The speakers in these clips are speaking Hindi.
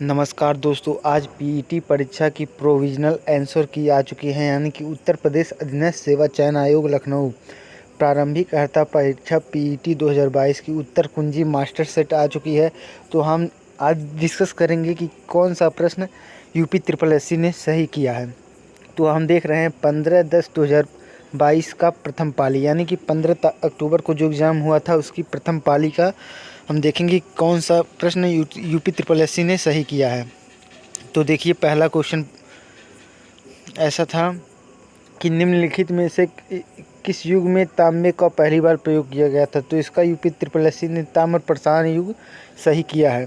नमस्कार दोस्तों, आज पीईटी परीक्षा की प्रोविजनल आंसर की आ चुकी है, यानी कि उत्तर प्रदेश अधीनस्थ सेवा चयन आयोग लखनऊ प्रारंभिक अर्हता परीक्षा पीईटी 2022 की उत्तर कुंजी मास्टर सेट आ चुकी है। तो हम आज डिस्कस करेंगे कि कौन सा प्रश्न यूपी ट्रिपल एससी ने सही किया है। तो हम देख रहे हैं 15/10/2022 का प्रथम पाली, यानी कि 15 अक्टूबर को जो एग्ज़ाम हुआ था उसकी प्रथम पाली का हम देखेंगे कौन सा प्रश्न यूपी ट्रिपल एससी ने सही किया है। तो देखिए, पहला क्वेश्चन ऐसा था कि निम्नलिखित में से किस युग में तांबे का पहली बार प्रयोग किया गया था। तो इसका यूपी ट्रिपल एससी ने ताम्र प्रसारण युग सही किया है।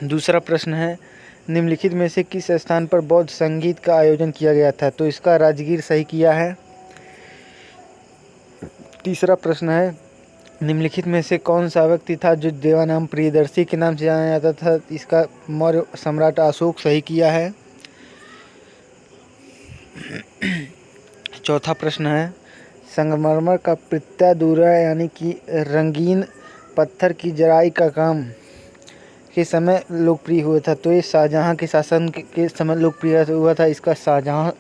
दूसरा प्रश्न है, निम्नलिखित में से किस स्थान पर बौद्ध संगीत का आयोजन किया गया था। तो इसका राजगीर सही किया है। तीसरा प्रश्न है, निम्नलिखित में से कौन सा व्यक्ति था जो देवानाम प्रियदर्शी के नाम से जाना जाता था। इसका मौर्य सम्राट अशोक सही किया है। चौथा प्रश्न है, संगमरमर का प्रत्यादूरा यानी कि रंगीन पत्थर की जराई का काम के समय लोकप्रिय हुआ था। तो ये शाहजहां के शासन के समय लोकप्रिय हुआ था। इसका शाहजहां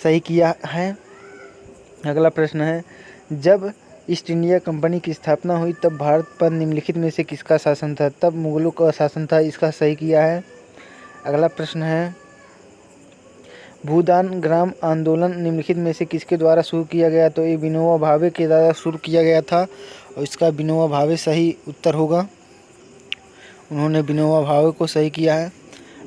सही किया है। अगला प्रश्न है, जब ईस्ट इंडिया कंपनी की स्थापना हुई तब भारत पर निम्नलिखित में से किसका शासन था। तब मुगलों का शासन था। इसका सही किया है। अगला प्रश्न है, भूदान ग्राम आंदोलन निम्नलिखित में से किसके द्वारा शुरू किया गया। तो ये विनोबा भावे के द्वारा शुरू किया गया था और इसका विनोबा भावे सही उत्तर होगा। उन्होंने विनोबा भावे को सही किया है।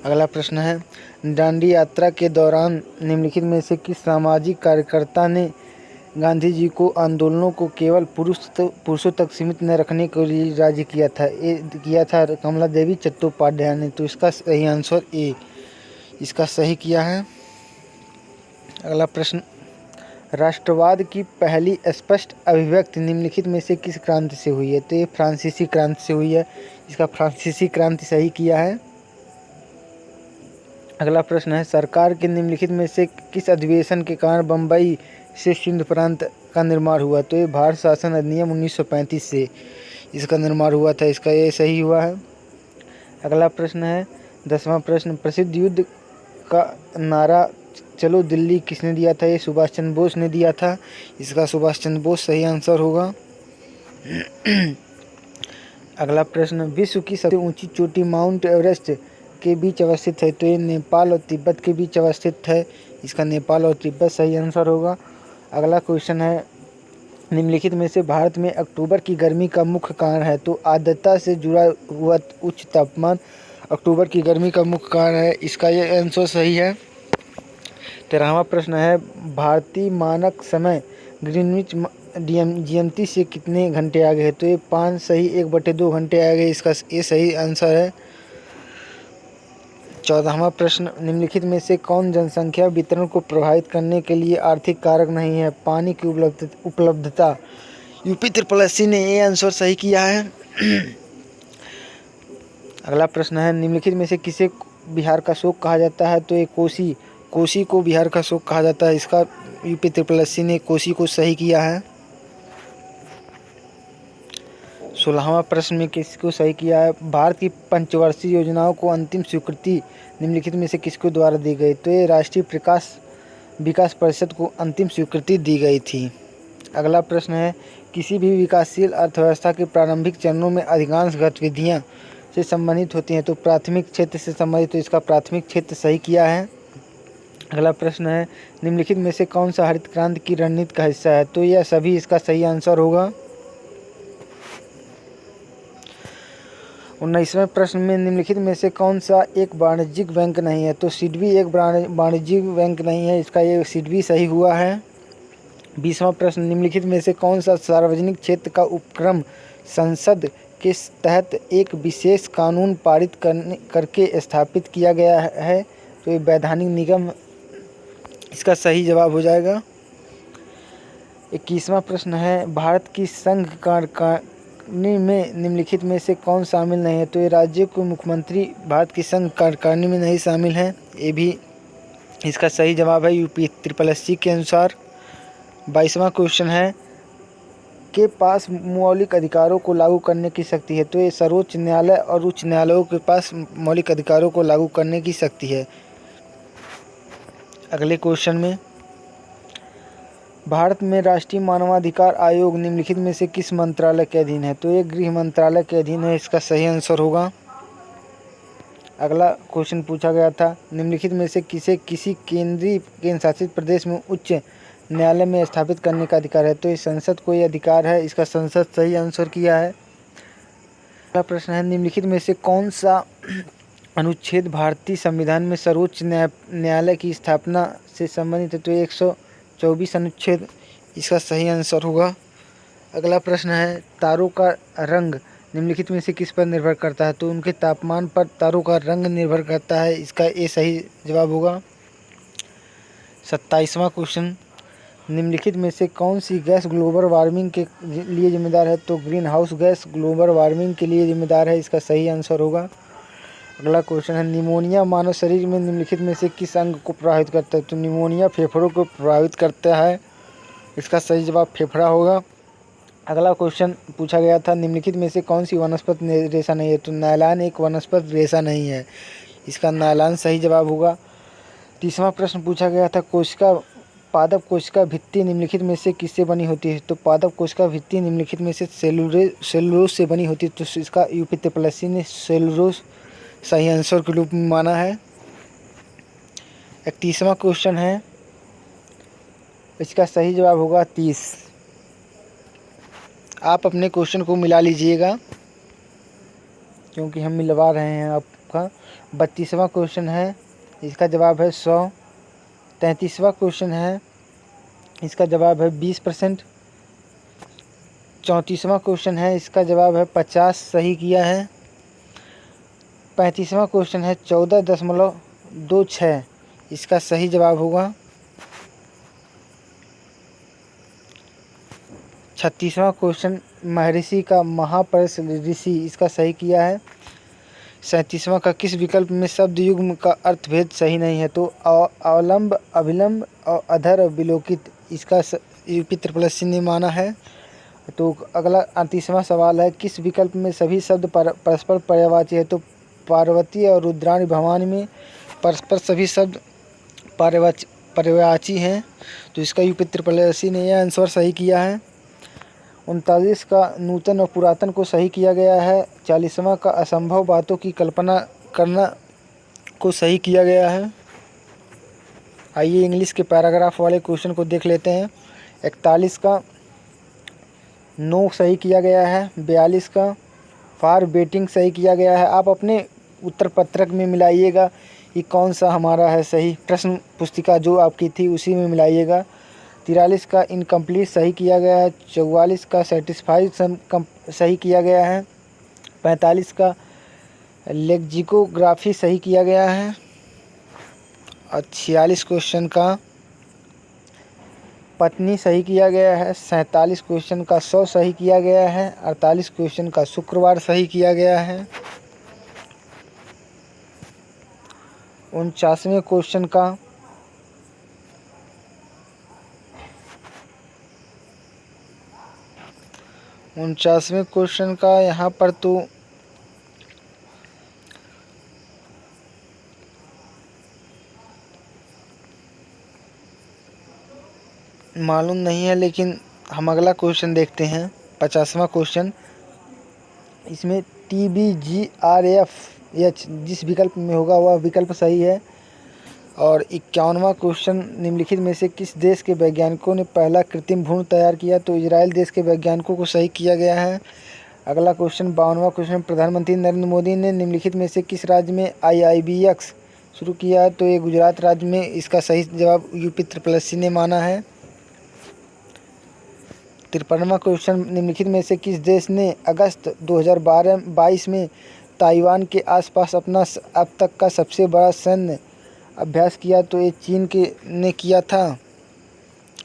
अगला प्रश्न है, दांडी यात्रा के दौरान निम्नलिखित में से किस सामाजिक कार्यकर्ता ने गांधी जी को आंदोलनों को केवल पुरुषों तक सीमित न रखने के लिए राजी किया था। ये किया था कमला देवी चट्टोपाध्याय ने। तो इसका सही आंसर ए, इसका सही किया है। अगला प्रश्न, राष्ट्रवाद की पहली स्पष्ट अभिव्यक्ति निम्नलिखित में से किस क्रांति से हुई है। तो ये फ्रांसीसी क्रांति से हुई है। इसका फ्रांसीसी क्रांति सही किया है। अगला प्रश्न है, सरकार के निम्नलिखित में से किस अधिवेशन के कारण बम्बई से सिंध प्रांत का निर्माण हुआ। तो ये भारत शासन अधिनियम 1935 से इसका निर्माण हुआ था। इसका ये सही हुआ है। अगला प्रश्न है, 10वां प्रश्न, प्रसिद्ध युद्ध का नारा चलो दिल्ली किसने दिया था। ये सुभाष चंद्र बोस ने दिया था। इसका सुभाष चंद्र बोस सही आंसर होगा। अगला प्रश्न, विश्व की सबसे ऊंची चोटी माउंट एवरेस्ट के बीच अवस्थित है। तो ये नेपाल और तिब्बत के बीच अवस्थित है। इसका नेपाल और तिब्बत सही आंसर होगा। अगला क्वेश्चन है, निम्नलिखित में से भारत में अक्टूबर की गर्मी का मुख्य कारण है। तो आर्द्रता से जुड़ा हुआ उच्च तापमान अक्टूबर की गर्मी का मुख्य कारण है। इसका ये आंसर सही है। 13वां प्रश्न है, भारतीय मानक समय ग्रीनविच जीएमटी से कितने घंटे आगे है। तो ये 5 सही 1/2 घंटे आगे। इसका ये सही आंसर है। 14वां प्रश्न, निम्नलिखित में से कौन जनसंख्या वितरण को प्रभावित करने के लिए आर्थिक कारक नहीं है। पानी की उपलब्धता। यूपी ट्रिपल एससी ने ये आंसर सही किया है। अगला प्रश्न है, निम्नलिखित में से किसे बिहार का शोक कहा जाता है। तो ये कोसी को बिहार का शोक कहा जाता है। इसका यूपी ट्रिपल एससी ने कोसी को सही किया है। 16वां प्रश्न में किसको सही किया है, भारत की पंचवर्षीय योजनाओं को अंतिम स्वीकृति निम्नलिखित में से किसके द्वारा दी गई। तो ये राष्ट्रीय विकास परिषद को अंतिम स्वीकृति दी गई थी। अगला प्रश्न है, किसी भी विकासशील अर्थव्यवस्था के प्रारंभिक चरणों में अधिकांश गतिविधियां से संबंधित होती हैं। तो प्राथमिक क्षेत्र से संबंधित। तो इसका प्राथमिक क्षेत्र सही किया है। अगला प्रश्न है, निम्नलिखित में से कौन सा हरित क्रांति की रणनीति का हिस्सा है। तो यह सभी इसका सही आंसर होगा। 19वें प्रश्न में निम्नलिखित में से कौन सा एक वाणिज्यिक बैंक नहीं है। तो सिडबी एक वाणिज्यिक बैंक नहीं है। इसका ये सिडबी सही हुआ है। 20वां प्रश्न, निम्नलिखित में से कौन सा सार्वजनिक क्षेत्र का उपक्रम संसद के तहत एक विशेष कानून पारित करके स्थापित किया गया है। तो ये वैधानिक निगम इसका सही जवाब हो जाएगा। 21वां प्रश्न है, भारत की संघ कार्यकारिणी में निम्नलिखित में से कौन शामिल नहीं है। तो ये राज्य के मुख्यमंत्री भारत की संघ कार्यकारिणी में नहीं शामिल हैं। ये भी इसका सही जवाब है यूपी ट्रिपल एससी के अनुसार। 22वां क्वेश्चन है, के पास मौलिक अधिकारों को लागू करने की शक्ति है? तो ये सर्वोच्च न्यायालय और उच्च न्यायालयों के पास मौलिक अधिकारों को लागू करने की शक्ति है। अगले क्वेश्चन में, भारत में राष्ट्रीय मानवाधिकार आयोग निम्नलिखित में से किस मंत्रालय के अधीन है? तो ये गृह मंत्रालय के अधीन है, इसका सही आंसर होगा। अगला क्वेश्चन पूछा गया था, निम्नलिखित में से किसी केंद्र शासित प्रदेश में उच्च न्यायालय में स्थापित करने का अधिकार है? तो ये संसद को ये अधिकार है, इसका संसद सही आंसर किया है। अगला प्रश्न है, निम्नलिखित में से कौन सा अनुच्छेद भारतीय संविधान में सर्वोच्च न्यायालय की स्थापना से संबंधित है? तो 124 अनुच्छेद, इसका सही आंसर होगा। अगला प्रश्न है, तारों का रंग निम्नलिखित में से किस पर निर्भर करता है? तो उनके तापमान पर तारों का रंग निर्भर करता है, इसका ये सही जवाब होगा। 27वां क्वेश्चन, निम्नलिखित में से कौन सी गैस ग्लोबल वार्मिंग के लिए जिम्मेदार है? तो green house gas global warming के लिए जिम्मेदार है, इसका सही आंसर होगा। अगला क्वेश्चन है, निमोनिया मानव शरीर में निम्नलिखित में से किस अंग को प्रभावित करता है? तो निमोनिया फेफड़ों को प्रभावित करता है, इसका सही जवाब फेफड़ा होगा। अगला क्वेश्चन पूछा गया था, निम्नलिखित में से कौन सी वनस्पति रेशा नहीं है? तो नायलॉन एक वनस्पति रेशा नहीं है, इसका नायलॉन सही जवाब होगा। 30वां प्रश्न पूछा गया था, पादप कोशिका भित्ति निम्नलिखित में से किससे बनी होती है? तो पादप कोशिका भित्ति निम्नलिखित में से सेलुलोज से बनी होती है, तो इसका यूपी त्रिपल ने सेलुलोज सही आंसर के रूप में माना है। 31वां क्वेश्चन है, इसका सही जवाब होगा 30। आप अपने क्वेश्चन को मिला लीजिएगा क्योंकि हम मिलवा रहे हैं आपका। 32वां क्वेश्चन है, इसका जवाब है 100। 33वां क्वेश्चन है, इसका जवाब है 20%। 34वां क्वेश्चन है, इसका जवाब है 50, सही किया है। 35वां क्वेश्चन है 14.26, इसका सही जवाब होगा। 36वां क्वेश्चन, महर्षि का महापर्ष ऋषि, इसका सही किया है। 37वां का किस विकल्प में शब्द युग्म का अर्थभेद सही नहीं है? तो अवलंब, अभिलंब और अधर विलोकित, इसका यूपी त्रिपल ने माना है। तो अगला 38वां सवाल है, किस विकल्प में सभी शब्द परस्पर पर्यायवाची है? तो पार्वती और रुद्राणी भवानी में परस्पर सभी शब्द पर्यायवाची हैं, तो इसका यूपी त्रिपल ने यह आंसर सही किया है। 39 का नूतन और पुरातन को सही किया गया है। 40वां का असंभव बातों की कल्पना करना को सही किया गया है। आइए इंग्लिश के पैराग्राफ वाले क्वेश्चन को देख लेते हैं। 41 का नो सही किया गया है। 42 का फॉर बेटिंग सही किया गया है। आप अपने उत्तर पत्रक में मिलाइएगा कि कौन सा हमारा है सही, प्रश्न पुस्तिका जो आपकी थी उसी में मिलाइएगा। 43 का इनकम्प्लीट सही किया गया है। 44 का सेटिस्फाइड सही किया गया है। 45 का लेक्सिकोग्राफी सही किया गया है। और 46 क्वेश्चन का पत्नी सही किया गया है। 47 क्वेश्चन का 100 सही किया गया है। 48 क्वेश्चन का शुक्रवार सही किया गया है। 49वें क्वेश्चन का 49वें क्वेश्चन का यहाँ पर तो मालूम नहीं है, लेकिन हम अगला क्वेश्चन देखते हैं। 50वां क्वेश्चन, इसमें TBGRFH जिस विकल्प में होगा वह विकल्प सही है। और 51वां क्वेश्चन, निम्नलिखित में से किस देश के वैज्ञानिकों ने पहला कृत्रिम भ्रूण तैयार किया? तो इजराइल देश के वैज्ञानिकों को सही किया गया है। अगला क्वेश्चन 52वां क्वेश्चन, प्रधानमंत्री नरेंद्र मोदी ने निम्नलिखित में से किस राज्य में IIBX शुरू किया है? तो ये गुजरात राज्य में, इसका सही जवाब यूपी त्रिपल ने माना है। 53वां क्वेश्चन, निम्नलिखित में से किस देश ने अगस्त 2022 में ताइवान के आसपास अपना अब तक का सबसे बड़ा सैन्य अभ्यास किया? तो ये चीन ने किया था,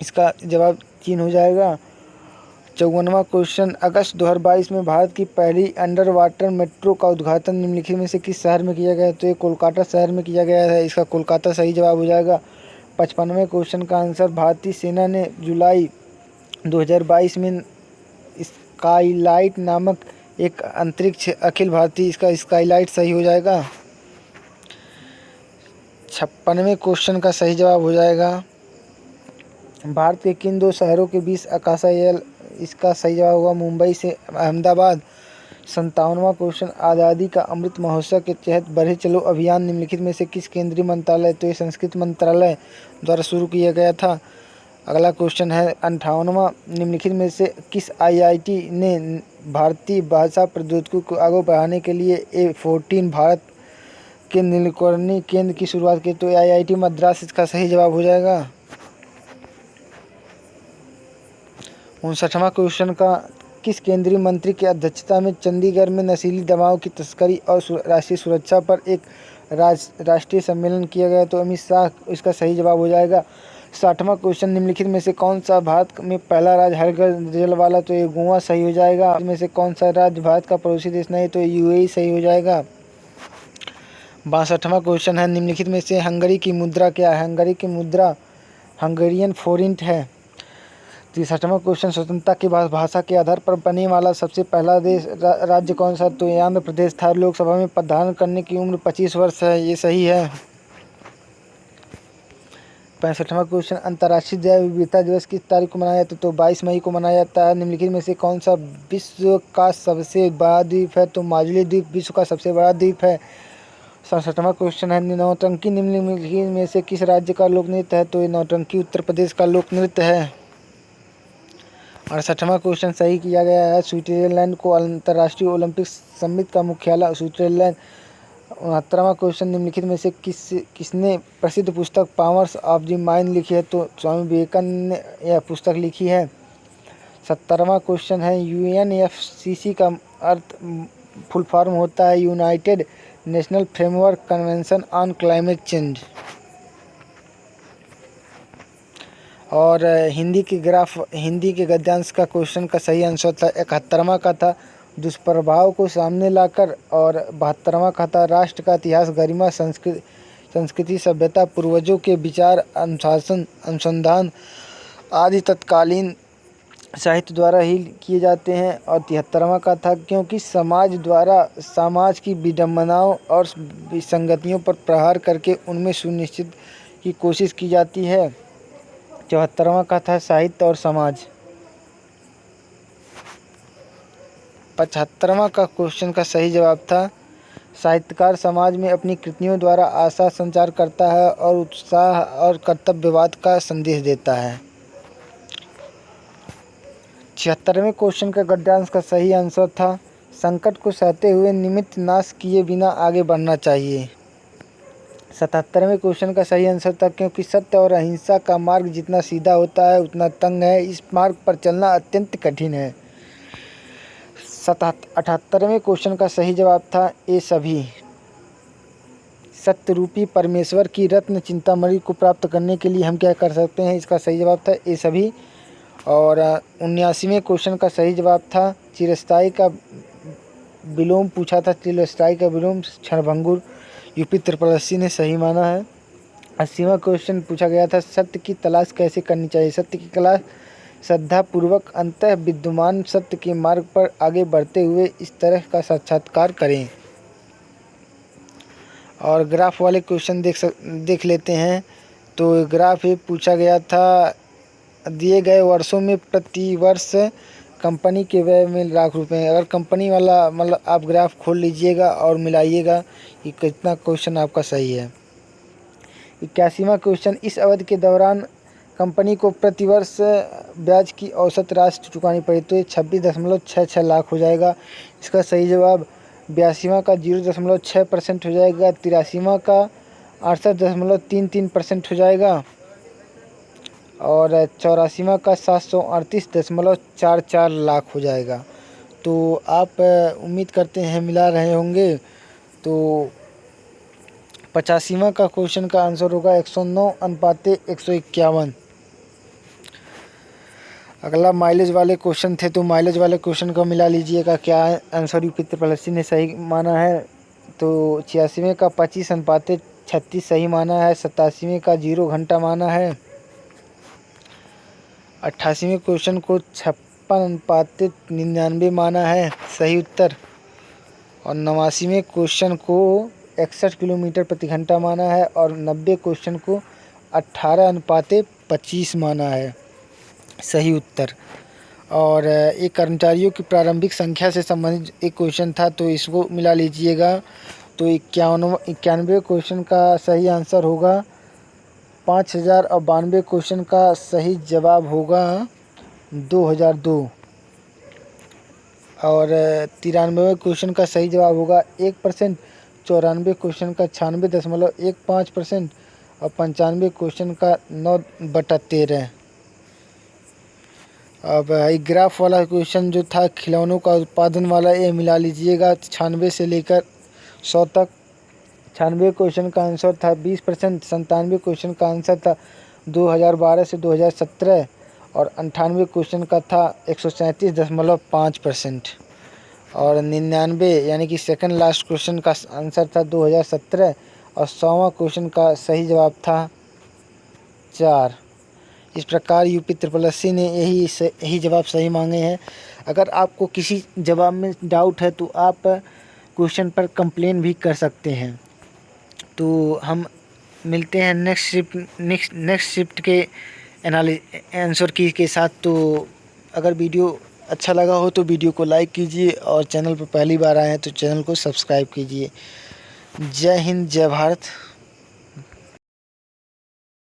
इसका जवाब चीन हो जाएगा। 54वां क्वेश्चन, अगस्त 2022 में भारत की पहली अंडर वाटर मेट्रो का उद्घाटन निम्नलिखित में से किस शहर में किया गया? तो ये कोलकाता शहर में किया गया है, इसका कोलकाता सही जवाब हो जाएगा। 55वें क्वेश्चन का आंसर, भारतीय सेना ने जुलाई 2022 में स्काईलाइट नामक एक अंतरिक्ष अखिल भारतीय, इसका स्काईलाइट सही हो जाएगा। 56वें क्वेश्चन का सही जवाब हो जाएगा भारत के किन दो शहरों के बीच आकाशयान, इसका सही जवाब होगा मुंबई से अहमदाबाद। 57वां क्वेश्चन आज़ादी का अमृत महोत्सव के तहत बढ़े चलो अभियान निम्नलिखित में से किस केंद्रीय मंत्रालय, तो ये संस्कृति मंत्रालय द्वारा शुरू किया गया था। अगला क्वेश्चन है 58वां, निम्नलिखित में से किस आईआईटी ने भारतीय भाषा प्रौद्योगिकी को आगे बढ़ाने के लिए A14 भारत के नीलकर्णी केंद्र की शुरुआत की, तो आईआईटी मद्रास इसका सही जवाब हो जाएगा। 59वां क्वेश्चन का किस केंद्रीय मंत्री की अध्यक्षता में चंडीगढ़ में नशीली दवाओं की तस्करी और राष्ट्रीय सुरक्षा पर एक राष्ट्रीय सम्मेलन किया गया, तो अमित शाह, इसका सही जवाब हो जाएगा। 60वां क्वेश्चन, निम्नलिखित में से कौन सा भारत में पहला राज्य हर घर जल वाला, तो ये गोवा सही हो जाएगा। इसमें से कौन सा राज्य भारत का पड़ोसी देश नहीं, तो यूएई सही हो जाएगा। 62वां क्वेश्चन है, निम्नलिखित में से हंगरी की मुद्रा क्या है। हंगरी की मुद्रा हंगेरियन फोरिंट है। 63वां क्वेश्चन, स्वतंत्रता की भाषा के आधार पर बनने वाला सबसे पहला देश राज्य कौन सा, तो ये आंध्र प्रदेश था। लोकसभा में पद धारण करने की उम्र 25 वर्ष है, ये सही है। 65वां क्वेश्चन, अंतर्राष्ट्रीय जैव विविधता दिवस किस तारीख को मनाया जाता है, तो 22 मई को मनाया जाता है। निम्नलिखित में से कौन सा विश्व का सबसे बड़ा द्वीप है, तो माजुली द्वीप विश्व का सबसे बड़ा द्वीप है। 67वां क्वेश्चन है, नौटंकी निम्नलिखित में से किस राज्य का लोक नृत्य है, तो ये नौटंकी उत्तर प्रदेश का लोक नृत्य है। 68वां क्वेश्चन सही किया गया है, स्विट्जरलैंड को अंतर्राष्ट्रीय ओलंपिक समिति का मुख्यालय स्विट्जरलैंड। 69वां क्वेश्चन, निम्नलिखित में से किसने प्रसिद्ध पुस्तक पावर्स ऑफ द माइंड लिखी है, तो स्वामी विवेकानंद ने यह पुस्तक लिखी है। 70वां क्वेश्चन है, यूएनएफसीसी का अर्थ फुल फॉर्म होता है United national framework convention on climate change. और हिंदी के गद्यांश का क्वेश्चन का सही आंसर था 71वां का था दुष्प्रभाव को सामने लाकर, और 72वां का था राष्ट्र का इतिहास, गरिमा, संस्कृति, सभ्यता, पूर्वजों के विचार, अनुशासन, अनुसंधान आदि तत्कालीन साहित्य द्वारा ही किए जाते हैं। और 73वां का था क्योंकि समाज द्वारा समाज की विडंबनाओं और विसंगतियों पर प्रहार करके उनमें सुनिश्चित की कोशिश की जाती है। 74वां का था साहित्य और समाज। 75वां का क्वेश्चन का सही जवाब था साहित्यकार समाज में अपनी कृतियों द्वारा आशा संचार करता है और उत्साह और कर्तव्यवाद का संदेश देता है। 76वें क्वेश्चन का गद्यांश का सही आंसर था संकट को सहते हुए निमित्त नाश किए बिना आगे बढ़ना चाहिए। 77वें क्वेश्चन का सही आंसर था क्योंकि सत्य और अहिंसा का मार्ग जितना सीधा होता है उतना तंग है, इस मार्ग पर चलना अत्यंत कठिन है। 78वें क्वेश्चन का सही जवाब था ये सभी। सत्यरूपी परमेश्वर की रत्न चिंतामणि को प्राप्त करने के लिए हम क्या कर सकते हैं, इसका सही जवाब था ये सभी। और 79वें क्वेश्चन का सही जवाब था चिरस्थायी का विलोम पूछा था, चिरस्थायी का विलोम क्षणभंगुर, यूपी 80 ने सही माना है। 80वां क्वेश्चन पूछा गया था सत्य की तलाश कैसे करनी चाहिए। सत्य की तलाश श्रद्धापूर्वक अंतः विद्यमान सत्य के मार्ग पर आगे बढ़ते हुए इस तरह का साक्षात्कार करें। और ग्राफ वाले क्वेश्चन देख लेते हैं। तो ग्राफ ये पूछा गया था दिए गए वर्षों में प्रति वर्ष कंपनी के व्यय में लाख रुपए। अगर कंपनी वाला मतलब आप ग्राफ खोल लीजिएगा और मिलाइएगा कि कितना क्वेश्चन आपका सही है। 81वां क्वेश्चन इस अवधि के दौरान कंपनी को प्रतिवर्ष ब्याज की औसत राशि चुकानी पड़ी, तो ये 26.66 लाख हो जाएगा। इसका सही जवाब 82वां का 0.6% हो जाएगा। 83वां का 68.33% हो जाएगा। और 84वां का 738.44 लाख हो जाएगा। तो आप उम्मीद करते हैं मिला रहे होंगे। तो 85वां का क्वेश्चन का आंसर होगा 109:151। अगला माइलेज वाले क्वेश्चन थे, तो माइलेज वाले क्वेश्चन को मिला लीजिएगा क्या आंसर यूपी 80 ने सही माना है। तो 86वें का 25:36 सही माना है। 87वें का 0 घंटा माना है। 88वें क्वेश्चन को 56:99 माना है सही उत्तर। और 89वें क्वेश्चन को 61 किलोमीटर प्रति घंटा माना है और 90 क्वेश्चन को 18:25 माना है सही उत्तर। और एक कर्मचारियों की प्रारंभिक संख्या से संबंधित एक क्वेश्चन था, तो इसको मिला लीजिएगा। तो 91 क्वेश्चन का सही आंसर होगा 5000 और 92 क्वेश्चन का सही जवाब होगा 2002। और 93वें क्वेश्चन का सही जवाब होगा 1%। 94 क्वेश्चन का 96.15% और 95 क्वेश्चन का 9/13। अब ग्राफ वाला क्वेश्चन जो था खिलौनों का उत्पादन वाला, ये मिला लीजिएगा 96 से लेकर 100 तक। 96 क्वेश्चन का आंसर था 20%। 97 क्वेश्चन का आंसर था 2012 से 2017 और 98 क्वेश्चन का था 137.5%। और 99 यानी कि सेकंड लास्ट क्वेश्चन का आंसर था 2017 और 100वां क्वेश्चन का सही जवाब था 4। इस प्रकार यूपी SSC ने यही जवाब सही मांगे हैं। अगर आपको किसी जवाब में डाउट है तो आप क्वेश्चन पर कंप्लेन भी कर सकते हैं। तो हम मिलते हैं नेक्स्ट शिफ्ट के आंसर की के साथ। तो अगर वीडियो अच्छा लगा हो तो वीडियो को लाइक कीजिए और चैनल पर पहली बार आए हैं तो चैनल को सब्सक्राइब कीजिए। जय हिंद, जय भारत।